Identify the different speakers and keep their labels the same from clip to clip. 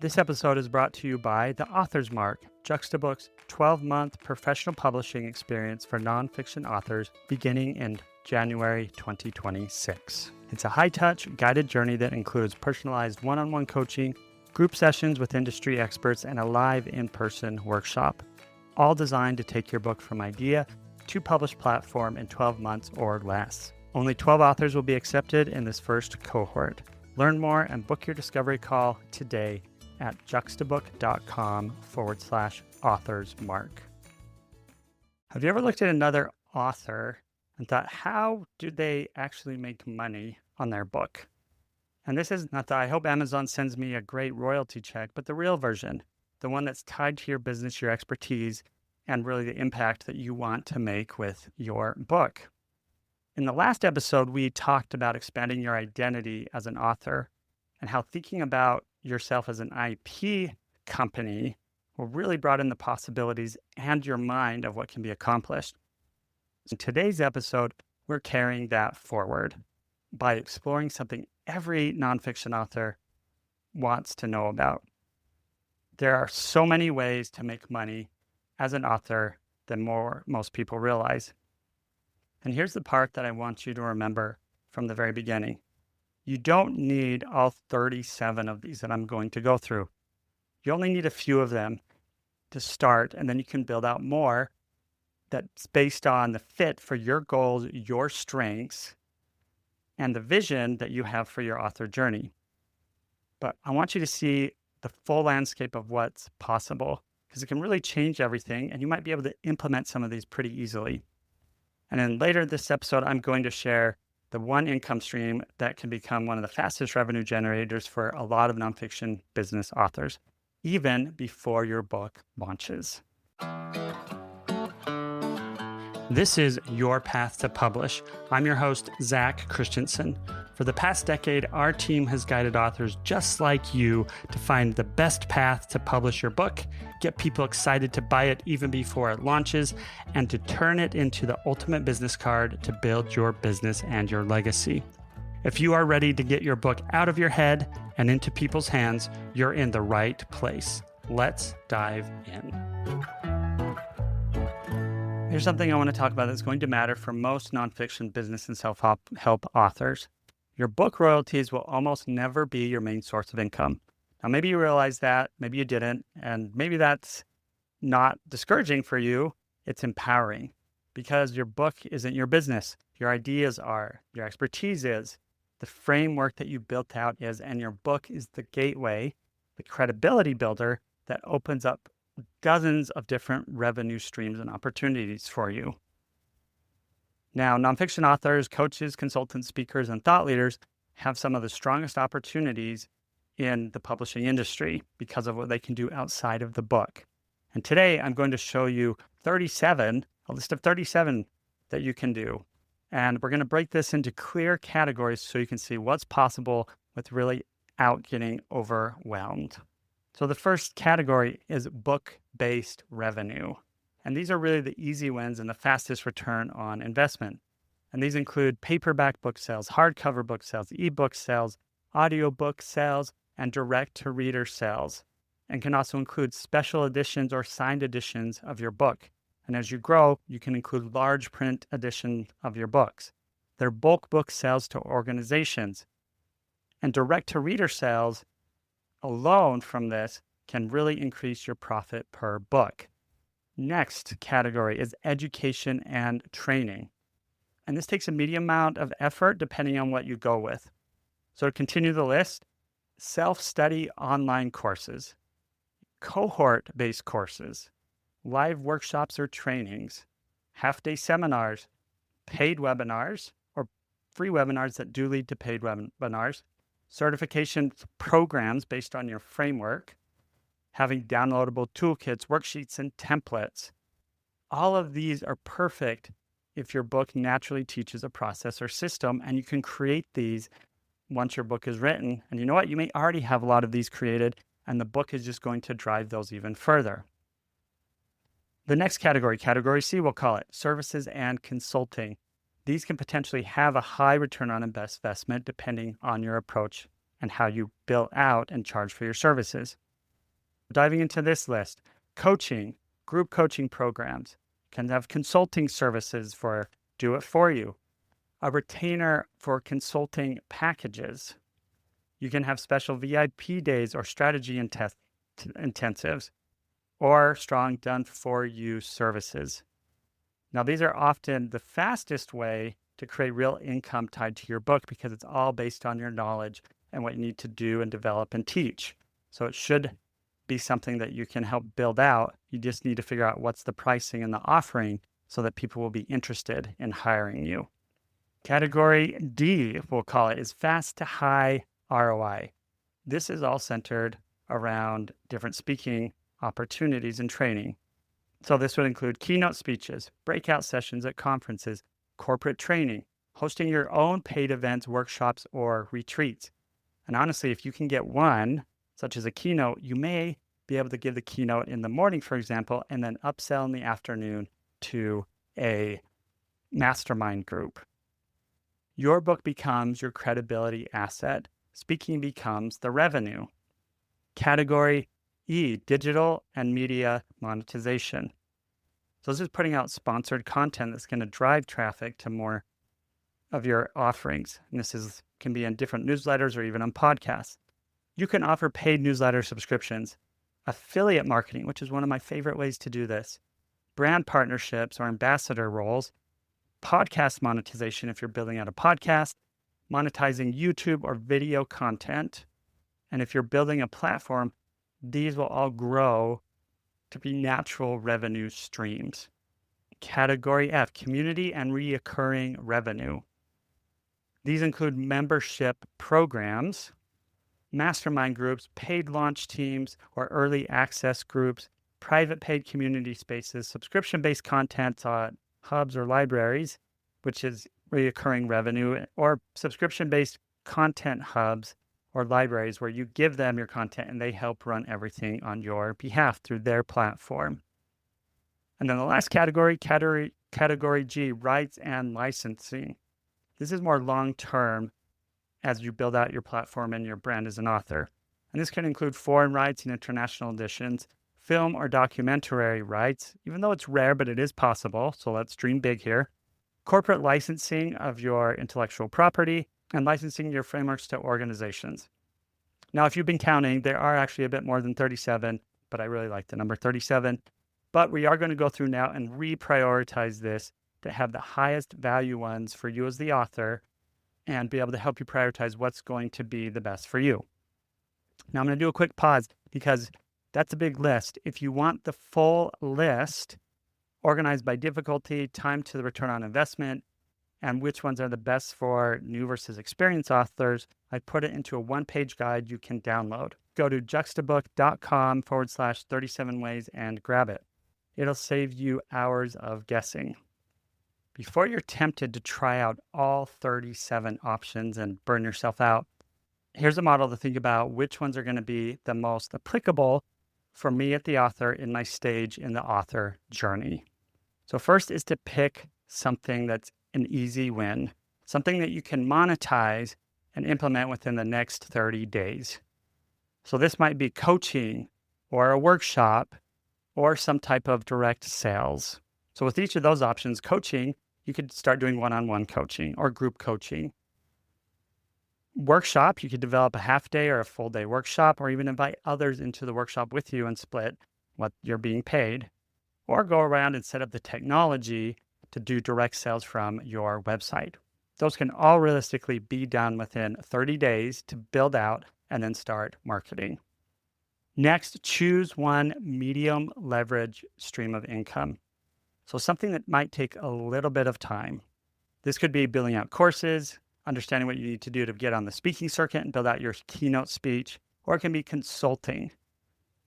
Speaker 1: This episode is brought to you by The Author's Mark, Juxtabook's 12-month professional publishing experience for nonfiction authors beginning in January 2026. It's a high-touch, guided journey that includes personalized one-on-one coaching, group sessions with industry experts, and a live in-person workshop, all designed to take your book from idea to published platform in 12 months or less. Only 12 authors will be accepted in this first cohort. Learn more and book your discovery call today at juxtabook.com/authorsmark. Have you ever looked at another author and thought, how do they actually make money on their book? And this is not that I hope Amazon sends me a great royalty check, but the real version, the one that's tied to your business, your expertise, and really the impact that you want to make with your book. In the last episode, we talked about expanding your identity as an author and how thinking about yourself as an IP company will really broaden the possibilities and your mind of what can be accomplished. In today's episode, we're carrying that forward by exploring something every nonfiction author wants to know about. There are so many ways to make money as an author than most people realize. And here's the part that I want you to remember from the very beginning. You don't need all 37 of these that I'm going to go through. You only need a few of them to start, and then you can build out more that's based on the fit for your goals, your strengths, and the vision that you have for your author journey. But I want you to see the full landscape of what's possible, because it can really change everything, and you might be able to implement some of these pretty easily. And then later this episode, I'm going to share the one income stream that can become one of the fastest revenue generators for a lot of nonfiction business authors, even before your book launches. This is Your Path to Publish. I'm your host, Zach Christensen. For the past decade, our team has guided authors just like you to find the best path to publish your book, get people excited to buy it even before it launches, and to turn it into the ultimate business card to build your business and your legacy. If you are ready to get your book out of your head and into people's hands, you're in the right place. Let's dive in. Here's something I want to talk about that's going to matter for most nonfiction business and self-help authors. Your book royalties will almost never be your main source of income. Now, maybe you realize that, maybe you didn't, and maybe that's not discouraging for you. It's empowering because your book isn't your business. Your ideas are, your expertise is, the framework that you built out is, and your book is the gateway, the credibility builder that opens up dozens of different revenue streams and opportunities for you. Now, nonfiction authors, coaches, consultants, speakers, and thought leaders have some of the strongest opportunities in the publishing industry because of what they can do outside of the book. And today, I'm going to show you a list of 37 that you can do. And we're going to break this into clear categories so you can see what's possible without getting overwhelmed. So the first category is book-based revenue. And these are really the easy wins and the fastest return on investment. And these include paperback book sales, hardcover book sales, ebook sales, audiobook sales, and direct-to-reader sales, and can also include special editions or signed editions of your book. And as you grow, you can include large print editions of your books. They're bulk book sales to organizations. And direct-to-reader sales alone from this can really increase your profit per book. Next category is education and training. And this takes a medium amount of effort depending on what you go with. So to continue the list, self-study online courses, cohort-based courses, live workshops or trainings, half-day seminars, paid webinars or free webinars that do lead to paid webinars, certification programs based on your framework, having downloadable toolkits, worksheets, and templates. All of these are perfect if your book naturally teaches a process or system, and you can create these once your book is written. And you know what? You may already have a lot of these created, and the book is just going to drive those even further. The next category C, we'll call it services and consulting. These can potentially have a high return on investment depending on your approach and how you bill out and charge for your services. Diving into this list, coaching, group coaching programs, can have consulting services for do it for you, a retainer for consulting packages. You can have special VIP days or strategy intensives, or strong done for you services. Now, these are often the fastest way to create real income tied to your book because it's all based on your knowledge and what you need to do and develop and teach. So it should be something that you can help build out. You just need to figure out what's the pricing and the offering so that people will be interested in hiring you. Category D, we'll call it, is fast to high ROI. This is all centered around different speaking opportunities and training. So this would include keynote speeches, breakout sessions at conferences, corporate training, hosting your own paid events, workshops, or retreats. And honestly, if you can get one, such as a keynote, you may be able to give the keynote in the morning, for example, and then upsell in the afternoon to a mastermind group. Your book becomes your credibility asset. Speaking becomes the revenue. Category E, digital and media monetization. So this is putting out sponsored content that's going to drive traffic to more of your offerings. And this can be in different newsletters or even on podcasts. You can offer paid newsletter subscriptions, affiliate marketing, which is one of my favorite ways to do this, brand partnerships or ambassador roles, podcast monetization if you're building out a podcast, monetizing YouTube or video content. And if you're building a platform, these will all grow to be natural revenue streams. Category F, community and reoccurring revenue. These include membership programs, mastermind groups, paid launch teams or early access groups, private paid community spaces, subscription-based content on hubs or libraries, which is reoccurring revenue, or subscription-based content hubs or libraries where you give them your content and they help run everything on your behalf through their platform. And then the last category G, rights and licensing. This is more long-term as you build out your platform and your brand as an author. And this can include foreign rights and international editions, film or documentary rights, even though it's rare, but it is possible. So let's dream big here. Corporate licensing of your intellectual property and licensing your frameworks to organizations. Now, if you've been counting, there are actually a bit more than 37, but I really like the number 37. But we are going to go through now and reprioritize this to have the highest value ones for you as the author and be able to help you prioritize what's going to be the best for you. Now, I'm going to do a quick pause because that's a big list. If you want the full list organized by difficulty, time to the return on investment, and which ones are the best for new versus experienced authors, I put it into a one-page guide you can download. Go to juxtabook.com/37 ways and grab it. It'll save you hours of guessing. Before you're tempted to try out all 37 options and burn yourself out, here's a model to think about which ones are going to be the most applicable for me at the author in my stage in the author journey. So first is to pick something that's an easy win, something that you can monetize and implement within the next 30 days. So this might be coaching or a workshop or some type of direct sales. So with each of those options, coaching, you could start doing one-on-one coaching or group coaching. Workshop, you could develop a half day or a full day workshop, or even invite others into the workshop with you and split what you're being paid, or go around and set up the technology to do direct sales from your website. Those can all realistically be done within 30 days to build out and then start marketing. Next, choose one medium leverage stream of income. So something that might take a little bit of time. This could be building out courses, understanding what you need to do to get on the speaking circuit and build out your keynote speech, or it can be consulting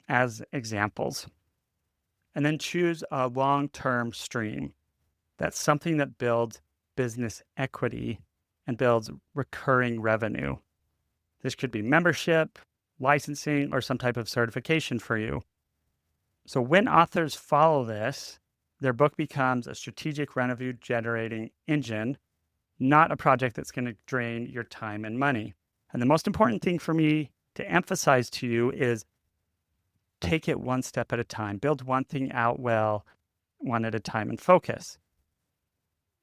Speaker 1: as examples. And then choose a long-term stream. That's something that builds business equity and builds recurring revenue. This could be membership, licensing, or some type of certification for you. So when authors follow this, their book becomes a strategic revenue generating engine, not a project that's going to drain your time and money. And the most important thing for me to emphasize to you is take it one step at a time. Build one thing out well, one at a time, and focus.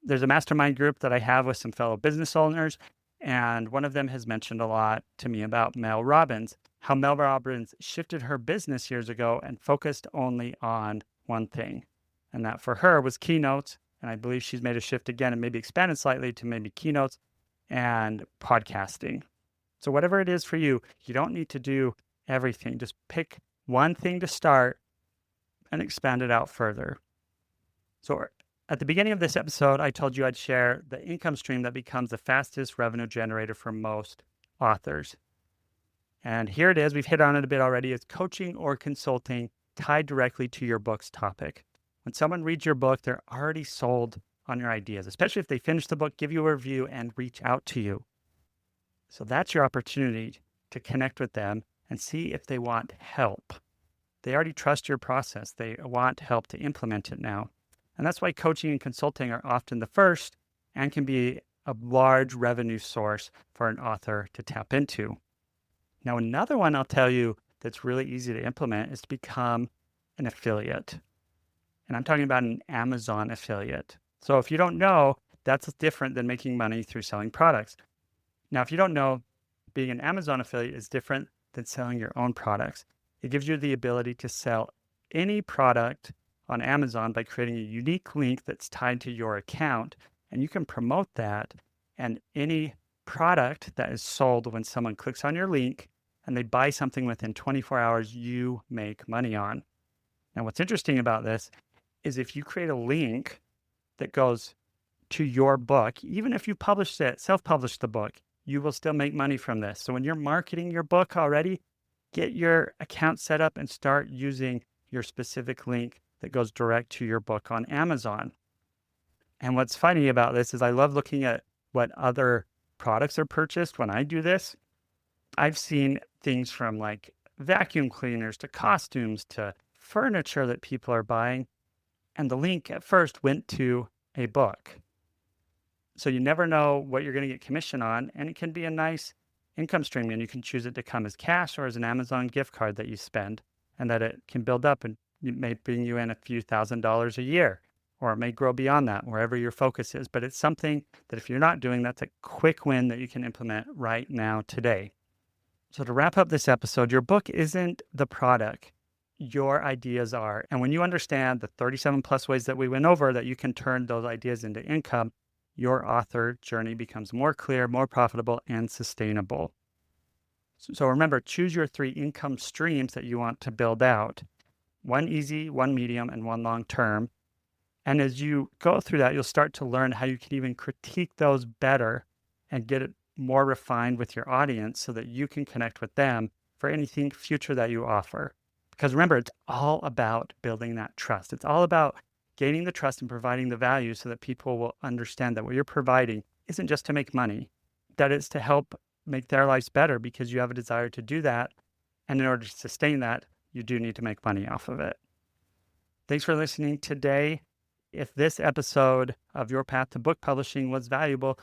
Speaker 1: There's a mastermind group that I have with some fellow business owners, and one of them has mentioned a lot to me about Mel Robbins, how Mel Robbins shifted her business years ago and focused only on one thing. And that for her was keynotes. And I believe she's made a shift again and maybe expanded slightly to maybe keynotes and podcasting. So whatever it is for you, you don't need to do everything. Just pick one thing to start and expand it out further. So at the beginning of this episode, I told you I'd share the income stream that becomes the fastest revenue generator for most authors. And here it is. We've hit on it a bit already. It's coaching or consulting tied directly to your book's topic. When someone reads your book, they're already sold on your ideas, especially if they finish the book, give you a review, and reach out to you. So that's your opportunity to connect with them and see if they want help. They already trust your process. They want help to implement it now. And that's why coaching and consulting are often the first and can be a large revenue source for an author to tap into. Now, another one I'll tell you that's really easy to implement is to become an affiliate. And I'm talking about an Amazon affiliate. So if you don't know, that's different than making money through selling products. Now, if you don't know, being an Amazon affiliate is different than selling your own products. It gives you the ability to sell any product on Amazon by creating a unique link that's tied to your account, and you can promote that, and any product that is sold when someone clicks on your link and they buy something within 24 hours, you make money on. Now, what's interesting about this is if you create a link that goes to your book, even if you published it, self-published the book, you will still make money from this. So when you're marketing your book already, get your account set up and start using your specific link that goes direct to your book on Amazon. And what's funny about this is I love looking at what other products are purchased when I do this. I've seen things from like vacuum cleaners to costumes to furniture that people are buying. And the link at first went to a book. So you never know what you're going to get commission on, and it can be a nice income stream, and you can choose it to come as cash or as an Amazon gift card that you spend, and that it can build up and it may bring you in a few $1,000s a year, or it may grow beyond that, wherever your focus is. But it's something that if you're not doing, that's a quick win that you can implement right now today. So to wrap up this episode, your book isn't the product. Your ideas are. And when you understand the 37 plus ways that we went over that you can turn those ideas into income, your author journey becomes more clear, more profitable, and sustainable. So remember, choose your 3 income streams that you want to build out. One easy, one medium, and one long term. And as you go through that, you'll start to learn how you can even critique those better and get it more refined with your audience so that you can connect with them for anything future that you offer. Because remember, it's all about building that trust. It's all about gaining the trust and providing the value so that people will understand that what you're providing isn't just to make money, that it's to help make their lives better because you have a desire to do that. And in order to sustain that, you do need to make money off of it. Thanks for listening today. If this episode of Your Path to Book Publishing was valuable,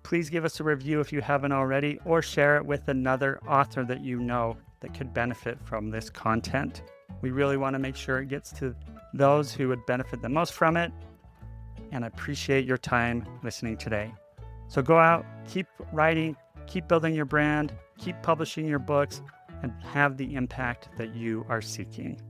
Speaker 1: please give us a review if you haven't already, or share it with another author that you know that could benefit from this content. We really want to make sure it gets to those who would benefit the most from it, and I appreciate your time listening today. So go out, keep writing, keep building your brand, keep publishing your books, and have the impact that you are seeking.